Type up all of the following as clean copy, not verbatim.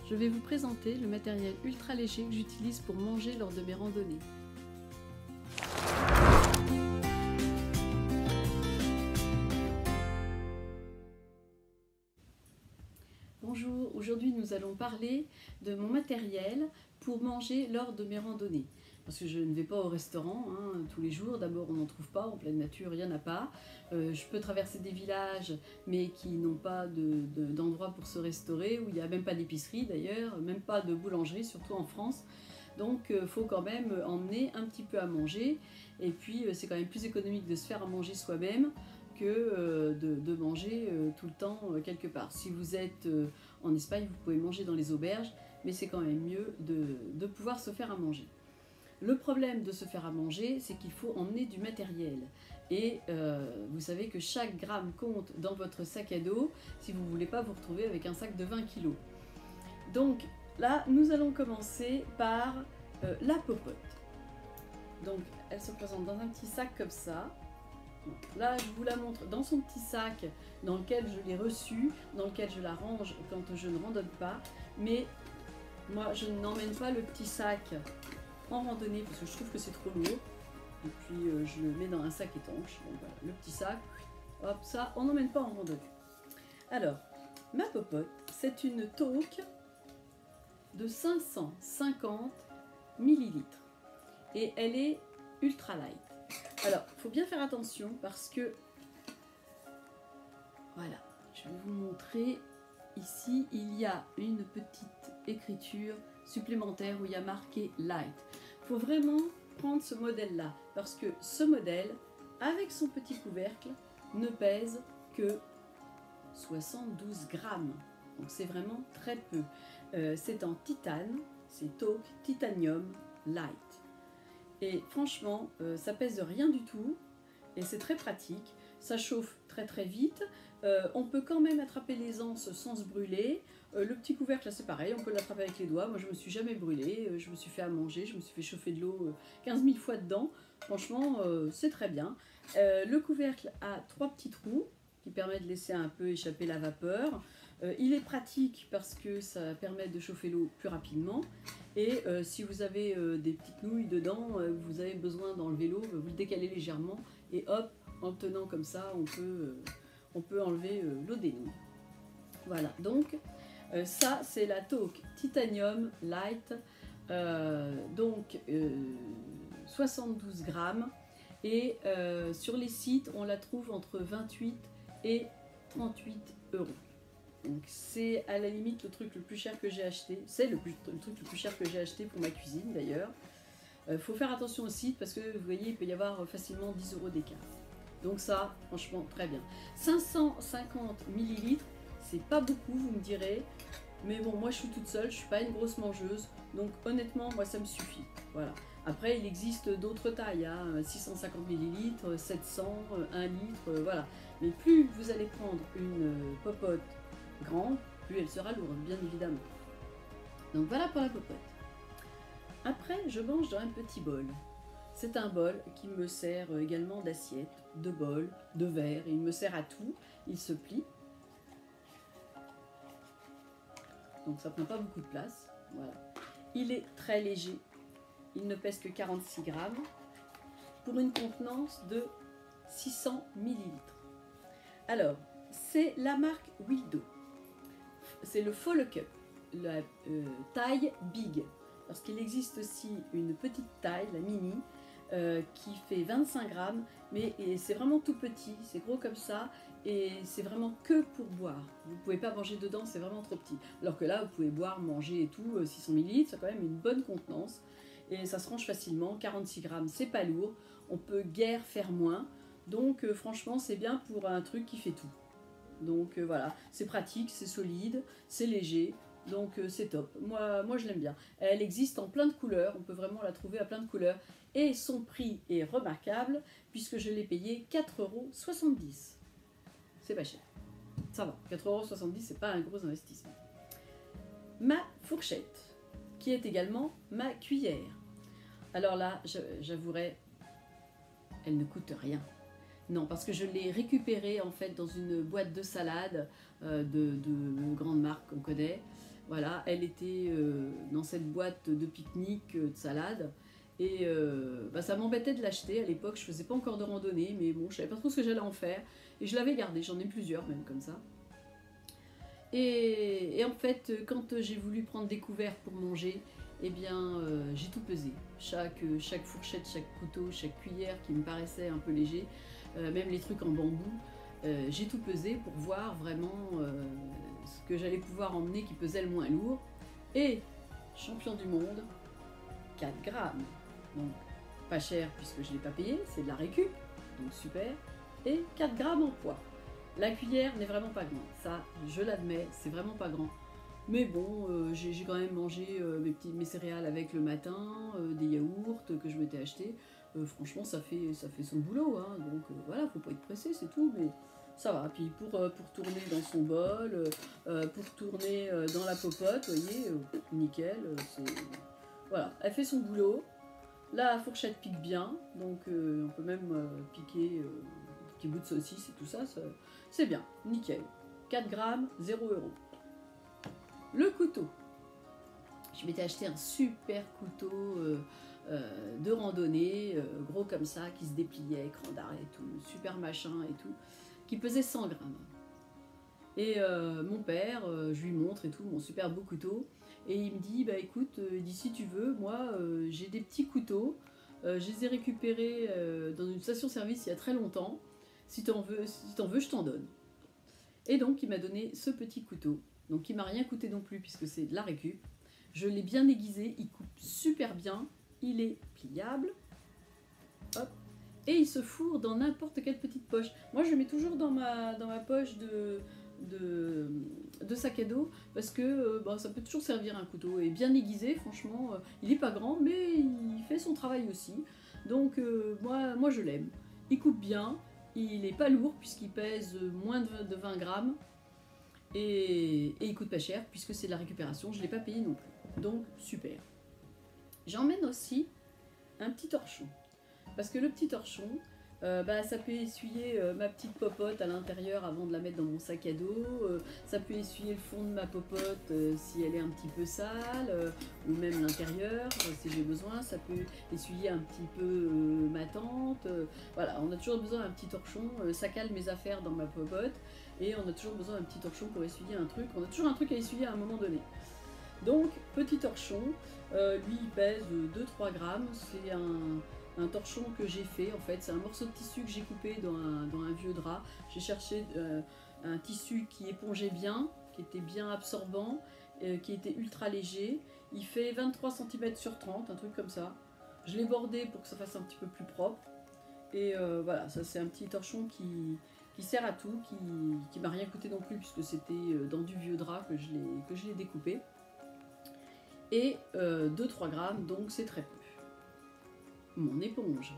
je vais vous présenter le matériel ultra léger que j'utilise pour manger lors de mes randonnées. Bonjour, aujourd'hui nous allons parler de mon matériel pour manger lors de mes randonnées. Parce que je ne vais pas au restaurant tous les jours, d'abord on n'en trouve pas, en pleine nature il n'y en a pas. Je peux traverser des villages mais qui n'ont pas d'endroit pour se restaurer, où il n'y a même pas d'épicerie d'ailleurs, même pas de boulangerie, surtout en France. Donc il faut quand même emmener un petit peu à manger, et puis c'est quand même plus économique de se faire à manger soi-même que de manger tout le temps quelque part. Si vous êtes en Espagne, vous pouvez manger dans les auberges, mais c'est quand même mieux de pouvoir se faire à manger. Le problème de se faire à manger, c'est qu'il faut emmener du matériel. Et vous savez que chaque gramme compte dans votre sac à dos si vous ne voulez pas vous retrouver avec un sac de 20 kg. Donc là, nous allons commencer par la popote. Donc elle se présente dans un petit sac comme ça. Donc, là, je vous la montre dans son petit sac dans lequel je l'ai reçue, dans lequel je la range quand je ne randonne pas. Mais moi, je n'emmène pas le petit sac en randonnée parce que je trouve que c'est trop lourd. Et puis je le mets dans un sac étanche. Donc voilà, le petit sac, hop, ça, on n'emmène pas en randonnée. Alors, ma popote, c'est une toque de 550 ml et elle est ultra light. Alors, il faut bien faire attention parce que, voilà, je vais vous montrer, ici, il y a une petite écriture supplémentaire où il y a marqué light. Il faut vraiment prendre ce modèle-là parce que ce modèle, avec son petit couvercle, ne pèse que 72 grammes. Donc c'est vraiment très peu. C'est en titane, c'est Toque Titanium Light. Et franchement, ça pèse rien du tout et c'est très pratique. Ça chauffe très très vite. On peut quand même attraper les anses sans se brûler. Le petit couvercle, là c'est pareil, on peut l'attraper avec les doigts. Moi je me suis jamais brûlée, je me suis fait à manger, je me suis fait chauffer de l'eau 15 000 fois dedans. Franchement, c'est très bien. Le couvercle a 3 petits trous qui permettent de laisser un peu échapper la vapeur. Il est pratique parce que ça permet de chauffer l'eau plus rapidement. Et si vous avez des petites nouilles dedans, vous avez besoin d'enlever l'eau, vous le décalez légèrement et hop, en le tenant comme ça, on peut enlever l'eau des nouilles. Voilà, donc ça c'est la Toque Titanium Light, 72 grammes. Et sur les sites, on la trouve entre 28 et 38 euros. Donc c'est à la limite le truc le plus cher que j'ai acheté. C'est le truc le plus cher que j'ai acheté pour ma cuisine d'ailleurs. Faut faire attention au site parce que vous voyez, il peut y avoir facilement 10 euros d'écart. Donc ça, franchement, très bien. 550 ml, c'est pas beaucoup, vous me direz. Mais bon, moi je suis toute seule, je suis pas une grosse mangeuse. Donc honnêtement, moi ça me suffit. Voilà. Après, il existe d'autres tailles, 650 ml, 700, 1 litre, voilà. Mais plus vous allez prendre une popote grande, plus elle sera lourde, bien évidemment. Donc voilà pour la popote. Après, je mange dans un petit bol. C'est un bol qui me sert également d'assiette, de bol, de verre. Il me sert à tout. Il se plie. Donc ça prend pas beaucoup de place. Voilà. Il est très léger. Il ne pèse que 46 grammes pour une contenance de 600 ml. Alors, c'est la marque Wildo. C'est le Follow Cup, la taille Big. Parce qu'il existe aussi une petite taille, la mini, qui fait 25 grammes, mais c'est vraiment tout petit, c'est gros comme ça, et c'est vraiment que pour boire. Vous ne pouvez pas manger dedans, c'est vraiment trop petit. Alors que là, vous pouvez boire, manger et tout, 600 ml, c'est quand même une bonne contenance. Et ça se range facilement, 46 grammes, c'est pas lourd, on peut guère faire moins. Donc franchement, c'est bien pour un truc qui fait tout. Donc voilà, c'est pratique, c'est solide, c'est léger. Donc c'est top, moi je l'aime bien. Elle existe en plein de couleurs, on peut vraiment la trouver à plein de couleurs. Et son prix est remarquable puisque je l'ai payé 4,70 €. C'est pas cher, ça va, 4,70 €, c'est pas un gros investissement. Ma fourchette, qui est également ma cuillère. Alors là, j'avouerai, elle ne coûte rien. Non, parce que je l'ai récupérée en fait dans une boîte de salade de grande marque qu'on connaît. Voilà, elle était dans cette boîte de pique-nique, de salade. Et ça m'embêtait de l'acheter. À l'époque, je faisais pas encore de randonnée, mais bon, je savais pas trop ce que j'allais en faire. Et je l'avais gardée, j'en ai plusieurs même comme ça. Et en fait, quand j'ai voulu prendre des couverts pour manger, eh bien, j'ai tout pesé. Chaque fourchette, chaque couteau, chaque cuillère qui me paraissait un peu léger, même les trucs en bambou, j'ai tout pesé pour voir vraiment ce que j'allais pouvoir emmener qui pesait le moins lourd. Et champion du monde, 4 grammes. Donc pas cher puisque je ne l'ai pas payé, c'est de la récup, donc super. Et 4 grammes en poids. La cuillère n'est vraiment pas grande, ça je l'admets, c'est vraiment pas grand. Mais bon, j'ai quand même mangé mes céréales avec le matin, des yaourts que je m'étais acheté. Franchement, ça fait son boulot, hein, donc voilà, faut pas être pressé, c'est tout, mais ça va. Puis pour tourner dans son bol, pour tourner dans la popote, vous voyez, nickel, voilà, elle fait son boulot. La fourchette pique bien, donc on peut même piquer des petits bouts de saucisse et tout ça, c'est bien, nickel. 4 grammes, 0 €. Le couteau. Je m'étais acheté un super couteau de randonnée, gros comme ça, qui se dépliait, écran d'arrêt et tout, super machin et tout, qui pesait 100 grammes. Et mon père, je lui montre et tout, mon super beau couteau, et il me dit, bah écoute, si tu veux, moi j'ai des petits couteaux, je les ai récupérés dans une station-service il y a très longtemps, si t'en veux, je t'en donne. Et donc il m'a donné ce petit couteau, donc il m'a rien coûté non plus puisque c'est de la récup. Je l'ai bien aiguisé, il coupe super bien, il est pliable, hop, et il se fourre dans n'importe quelle petite poche. Moi je le mets toujours dans ma poche de sac à dos parce que ça peut toujours servir un couteau, et bien aiguisé, franchement, il est pas grand mais il fait son travail aussi, donc moi je l'aime. Il coupe bien, il est pas lourd puisqu'il pèse moins de 20 grammes et il coûte pas cher puisque c'est de la récupération, je l'ai pas payé non plus, donc super. J'emmène aussi un petit torchon parce que le petit torchon, ça peut essuyer ma petite popote à l'intérieur avant de la mettre dans mon sac à dos, ça peut essuyer le fond de ma popote si elle est un petit peu sale, ou même l'intérieur si j'ai besoin, ça peut essuyer un petit peu ma tente, voilà, on a toujours besoin d'un petit torchon, ça cale mes affaires dans ma popote, et on a toujours besoin d'un petit torchon pour essuyer un truc, on a toujours un truc à essuyer à un moment donné. Donc, petit torchon, lui il pèse 2-3 grammes, c'est un torchon que j'ai fait, en fait, c'est un morceau de tissu que j'ai coupé dans un vieux drap. J'ai cherché un tissu qui épongeait bien, qui était bien absorbant, qui était ultra léger. Il fait 23 cm sur 30, un truc comme ça. Je l'ai bordé pour que ça fasse un petit peu plus propre. Et voilà, ça c'est un petit torchon qui sert à tout, qui m'a rien coûté non plus, puisque c'était dans du vieux drap que je l'ai découpé. Et 2-3 grammes, donc c'est très peu. Mon éponge,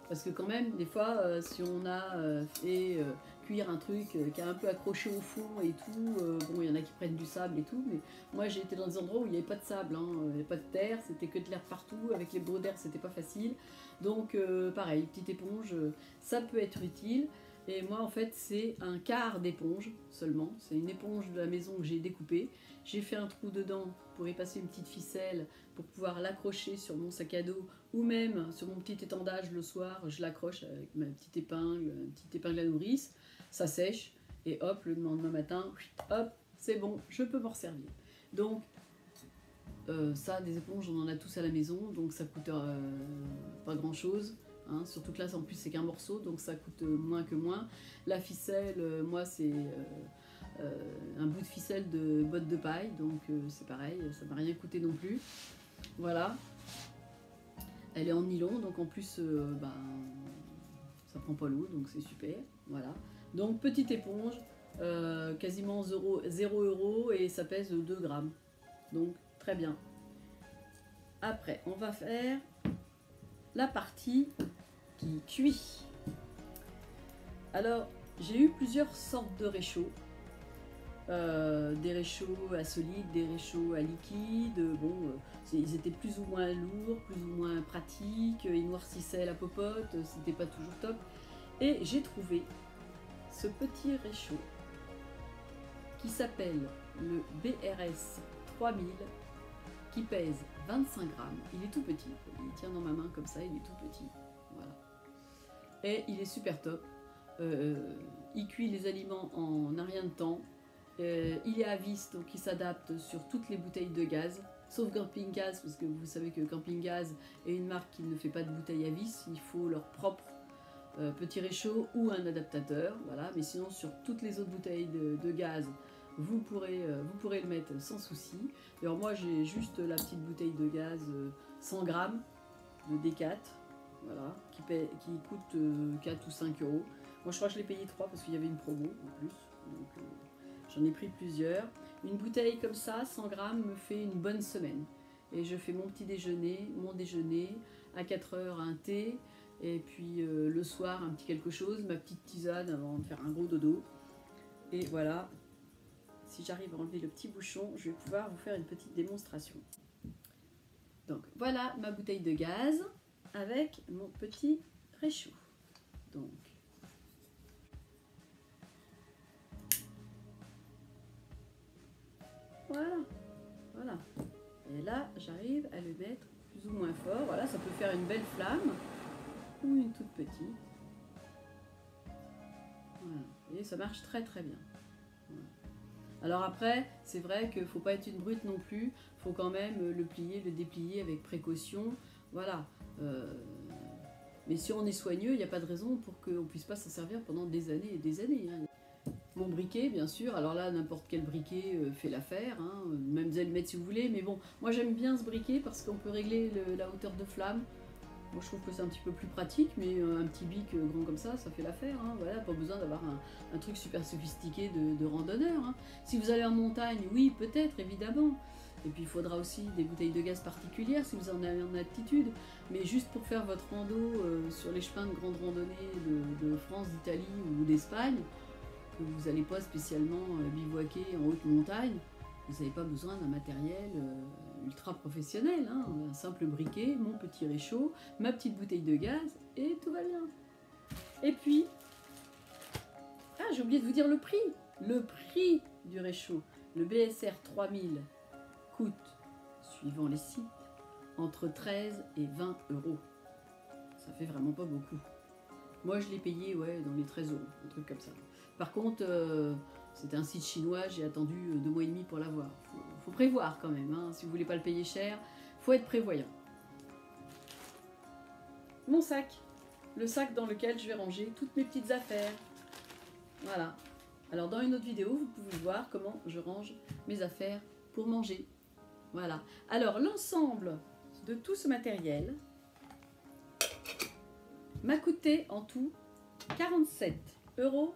parce que quand même des fois si on a fait cuire un truc qui a un peu accroché au fond et tout, bon il y en a qui prennent du sable et tout, mais moi j'ai été dans des endroits où il n'y avait pas de sable, hein, il n'y avait pas de terre, c'était que de l'air partout, avec les brots d'air c'était pas facile, donc pareil, petite éponge, ça peut être utile. Et moi en fait c'est un quart d'éponge seulement, c'est une éponge de la maison que j'ai découpée, j'ai fait un trou dedans pour y passer une petite ficelle pour pouvoir l'accrocher sur mon sac à dos ou même sur mon petit étendage le soir, je l'accroche avec ma petite épingle à nourrice, ça sèche et hop, le lendemain matin, hop, c'est bon, je peux m'en servir. Donc ça, des éponges, on en a tous à la maison, donc ça coûte pas grand chose. Hein, surtout que là en plus c'est qu'un morceau, donc ça coûte moins que moins. La ficelle, moi c'est un bout de ficelle de botte de paille, donc c'est pareil, ça m'a rien coûté non plus. Voilà, elle est en nylon, donc en plus ça prend pas l'eau, donc c'est super. Voilà, donc petite éponge, quasiment 0 € et ça pèse 2 grammes, donc très bien. Après on va faire la partie qui cuit. Alors j'ai eu plusieurs sortes de réchauds, des réchauds à solide, des réchauds à liquide. Bon, ils étaient plus ou moins lourds, plus ou moins pratiques, ils noircissaient la popote, c'était pas toujours top. Et j'ai trouvé ce petit réchaud qui s'appelle le BRS 3000 qui pèse 25 grammes. Il est tout petit, il tient dans ma main comme ça, il est tout petit. Voilà. Et il est super top. Il cuit les aliments en un rien de temps. Il est à vis, donc il s'adapte sur toutes les bouteilles de gaz, sauf Camping Gaz, parce que vous savez que Camping Gaz est une marque qui ne fait pas de bouteilles à vis, il faut leur propre petit réchaud ou un adaptateur, voilà. Mais sinon sur toutes les autres bouteilles de gaz, vous pourrez le mettre sans souci. Alors moi j'ai juste la petite bouteille de gaz 100 grammes de D4, voilà, qui coûte 4 ou 5 euros. Moi je crois que je l'ai payé 3 parce qu'il y avait une promo en plus, donc j'en ai pris plusieurs. Une bouteille comme ça, 100 grammes, me fait une bonne semaine. Et je fais mon petit déjeuner, mon déjeuner, à 4 heures un thé, et puis le soir un petit quelque chose, ma petite tisane avant de faire un gros dodo. Et voilà, si j'arrive à enlever le petit bouchon, je vais pouvoir vous faire une petite démonstration. Donc voilà ma bouteille de gaz avec mon petit réchaud. Donc voilà. Et là, j'arrive à le mettre plus ou moins fort. Voilà, ça peut faire une belle flamme ou une toute petite. Voilà. Et ça marche très très bien. Voilà. Alors après, c'est vrai qu'il ne faut pas être une brute non plus. Il faut quand même le plier, le déplier avec précaution. Voilà. Mais si on est soigneux, il n'y a pas de raison pour qu'on ne puisse pas s'en servir pendant des années et des années. Hein. Mon briquet, bien sûr, alors là, n'importe quel briquet fait l'affaire, hein. Même vous allez le mettre si vous voulez, mais bon, moi j'aime bien ce briquet parce qu'on peut régler la hauteur de flamme. Moi je trouve que c'est un petit peu plus pratique, mais un petit bic grand comme ça fait l'affaire, hein. Voilà, pas besoin d'avoir un truc super sophistiqué de randonneur. Hein. Si vous allez en montagne, oui, peut-être, évidemment. Et puis il faudra aussi des bouteilles de gaz particulières si vous en avez en altitude, mais juste pour faire votre rando sur les chemins de grande randonnée de France, d'Italie ou d'Espagne, que vous n'allez pas spécialement bivouaquer en haute montagne, vous n'avez pas besoin d'un matériel ultra professionnel, hein. Un simple briquet, mon petit réchaud, ma petite bouteille de gaz et tout va bien. Et puis, j'ai oublié de vous dire le prix du réchaud. Le BSR 3000 coûte, suivant les sites, entre 13 et 20 euros. Ça fait vraiment pas beaucoup. Moi je l'ai payé dans les 13 euros, un truc comme ça. Par contre, c'était un site chinois, j'ai attendu 2 mois et demi pour l'avoir. Faut prévoir quand même, hein. Si vous voulez pas le payer cher, faut être prévoyant. Mon sac, le sac dans lequel je vais ranger toutes mes petites affaires. Voilà. Alors dans une autre vidéo, vous pouvez voir comment je range mes affaires pour manger. Voilà. Alors l'ensemble de tout ce matériel m'a coûté en tout 47,54 €.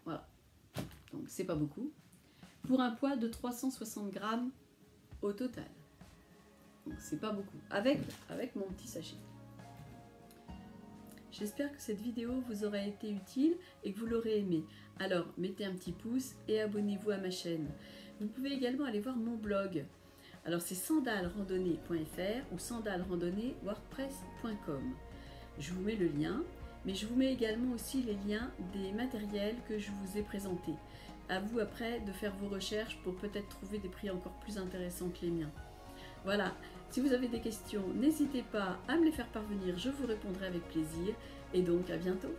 Voilà. Donc c'est pas beaucoup. Pour un poids de 360 grammes au total. Donc c'est pas beaucoup. Avec mon petit sachet. J'espère que cette vidéo vous aura été utile et que vous l'aurez aimé. Alors mettez un petit pouce et abonnez-vous à ma chaîne. Vous pouvez également aller voir mon blog. Alors c'est sandalrandonnée.fr ou sandalrandonnée.wordpress.com. Je vous mets le lien, mais je vous mets également aussi les liens des matériels que je vous ai présentés. À vous après de faire vos recherches pour peut-être trouver des prix encore plus intéressants que les miens. Voilà, si vous avez des questions, n'hésitez pas à me les faire parvenir, je vous répondrai avec plaisir. Et donc à bientôt.